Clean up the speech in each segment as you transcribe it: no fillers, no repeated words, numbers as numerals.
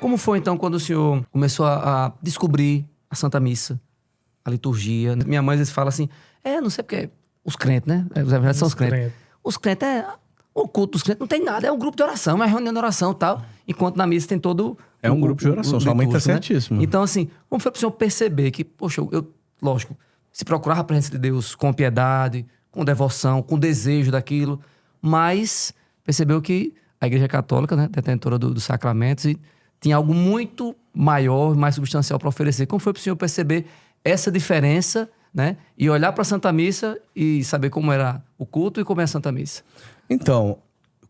Como foi, então, quando o senhor começou a descobrir a Santa Missa, a liturgia? Minha mãe às vezes fala assim, não sei porque... Os crentes, né? Na verdade são os crentes. Os crentes o culto dos crentes não tem nada, é um grupo de oração, é uma reunião de oração e tal. Enquanto na missa tem todo... É um grupo de oração, sua mãe tá certíssima. Então, assim, como foi pro senhor perceber que, poxa, lógico, se procurava a presença de Deus com piedade, com devoção, com desejo daquilo, mas percebeu que a Igreja Católica, né, detentora dos sacramentos, e tinha algo muito maior, mais substancial para oferecer. Como foi pro senhor perceber essa diferença, né? E olhar para a Santa Missa e saber como era o culto e como é a Santa Missa? Então,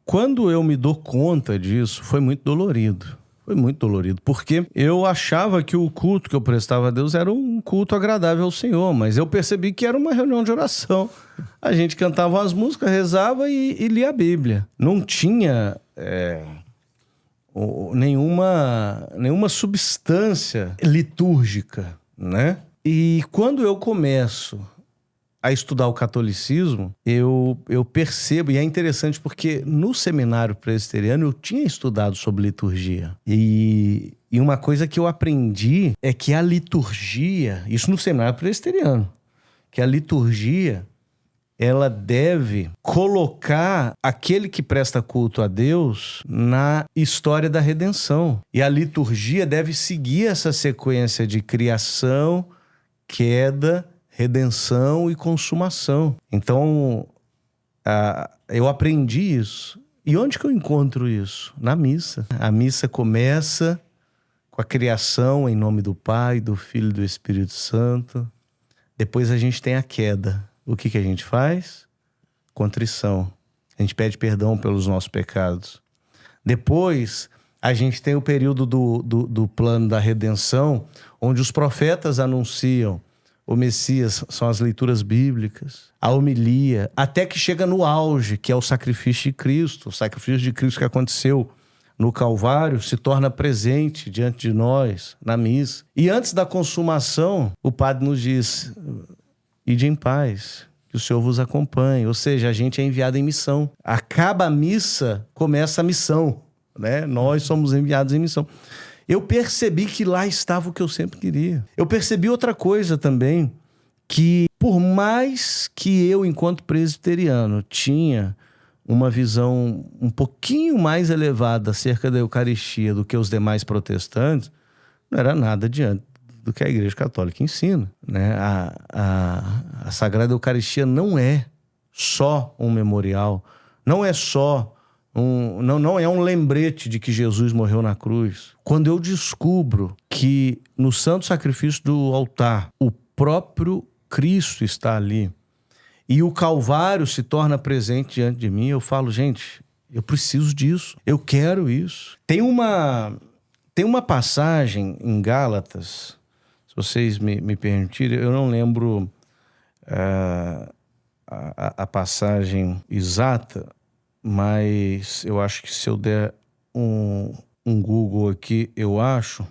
quando eu me dou conta disso, foi muito dolorido. Foi muito dolorido, porque eu achava que o culto que eu prestava a Deus era um culto agradável ao Senhor, mas eu percebi que era uma reunião de oração. A gente cantava umas músicas, rezava e lia a Bíblia. Não tinha nenhuma substância litúrgica, né? E quando eu começo a estudar o catolicismo, eu percebo, e é interessante porque no seminário presbiteriano eu tinha estudado sobre liturgia. E uma coisa que eu aprendi é que a liturgia, isso no seminário presbiteriano, que a liturgia, ela deve colocar aquele que presta culto a Deus na história da redenção. E a liturgia deve seguir essa sequência de criação, queda, redenção e consumação. Então, eu aprendi isso. E onde que eu encontro isso? Na missa. A missa começa com a criação em nome do Pai, do Filho e do Espírito Santo. Depois a gente tem a queda. O que a gente faz? Contrição. A gente pede perdão pelos nossos pecados. Depois, a gente tem o período do plano da redenção, onde os profetas anunciam o Messias, são as leituras bíblicas, a homilia, até que chega no auge, que é o sacrifício de Cristo. O sacrifício de Cristo que aconteceu no Calvário se torna presente diante de nós, na missa. E antes da consumação, o padre nos diz, ide em paz, que o Senhor vos acompanhe. Ou seja, a gente é enviado em missão. Acaba a missa, começa a missão, né? Nós somos enviados em missão. Eu percebi que lá estava o que eu sempre queria. Eu percebi outra coisa também, que por mais que eu, enquanto presbiteriano, tinha uma visão um pouquinho mais elevada acerca da Eucaristia do que os demais protestantes, não era nada diante do que a Igreja Católica ensina, né? A Sagrada Eucaristia não é só um memorial, não é só não é um lembrete de que Jesus morreu na cruz. Quando eu descubro que no santo sacrifício do altar o próprio Cristo está ali e o Calvário se torna presente diante de mim, eu falo, gente, eu preciso disso, eu quero isso. Tem uma passagem em Gálatas, se vocês me permitirem, eu não lembro a passagem exata, mas eu acho que se eu der um Google aqui, eu acho...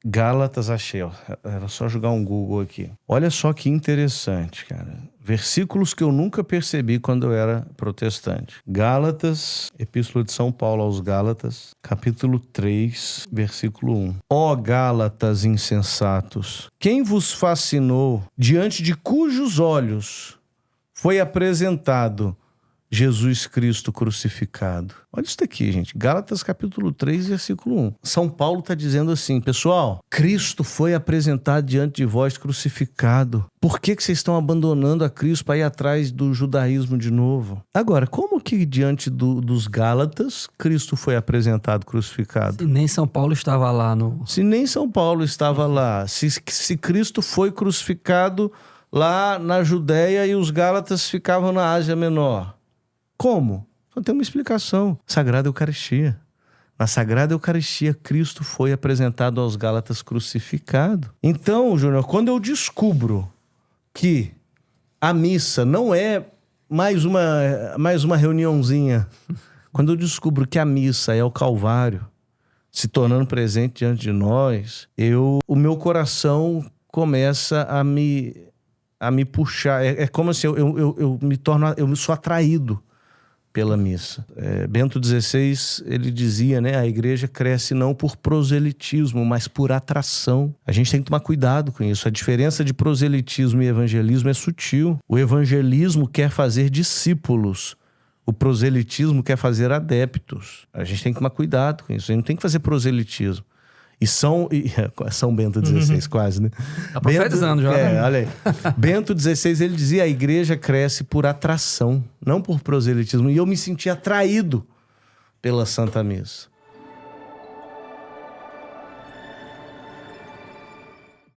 Gálatas, achei, ó. Era só jogar um Google aqui. Olha só que interessante, cara. Versículos que eu nunca percebi quando eu era protestante. Gálatas, Epístola de São Paulo aos Gálatas, capítulo 3, versículo 1. Ó Gálatas insensatos, quem vos fascinou, diante de cujos olhos foi apresentado Jesus Cristo crucificado? Olha isso daqui, gente. Gálatas capítulo 3, versículo 1. São Paulo está dizendo assim, pessoal, Cristo foi apresentado diante de vós crucificado. Por que vocês estão abandonando a Cristo para ir atrás do judaísmo de novo? Agora, como que diante dos Gálatas, Cristo foi apresentado crucificado? Se nem São Paulo estava lá Se nem São Paulo estava lá. Se Cristo foi crucificado lá na Judéia e os Gálatas ficavam na Ásia Menor. Como? Só tem uma explicação. Sagrada Eucaristia. Na Sagrada Eucaristia, Cristo foi apresentado aos Gálatas crucificado. Então, Júnior, quando eu descubro que a missa não é mais uma reuniãozinha, quando eu descubro que a missa é o Calvário, se tornando presente diante de nós, o meu coração começa a me puxar. É como se eu me sou atraído pela missa. Bento XVI, ele dizia, né, a igreja cresce não por proselitismo, mas por atração. A gente tem que tomar cuidado com isso. A diferença de proselitismo e evangelismo é sutil. O evangelismo quer fazer discípulos. O proselitismo quer fazer adeptos. A gente tem que tomar cuidado com isso. A gente não tem que fazer proselitismo. São Bento XVI, quase, né? Tá profetizando já. Olha aí. Bento XVI, ele dizia, a igreja cresce por atração, não por proselitismo. E eu me senti atraído pela Santa Missa.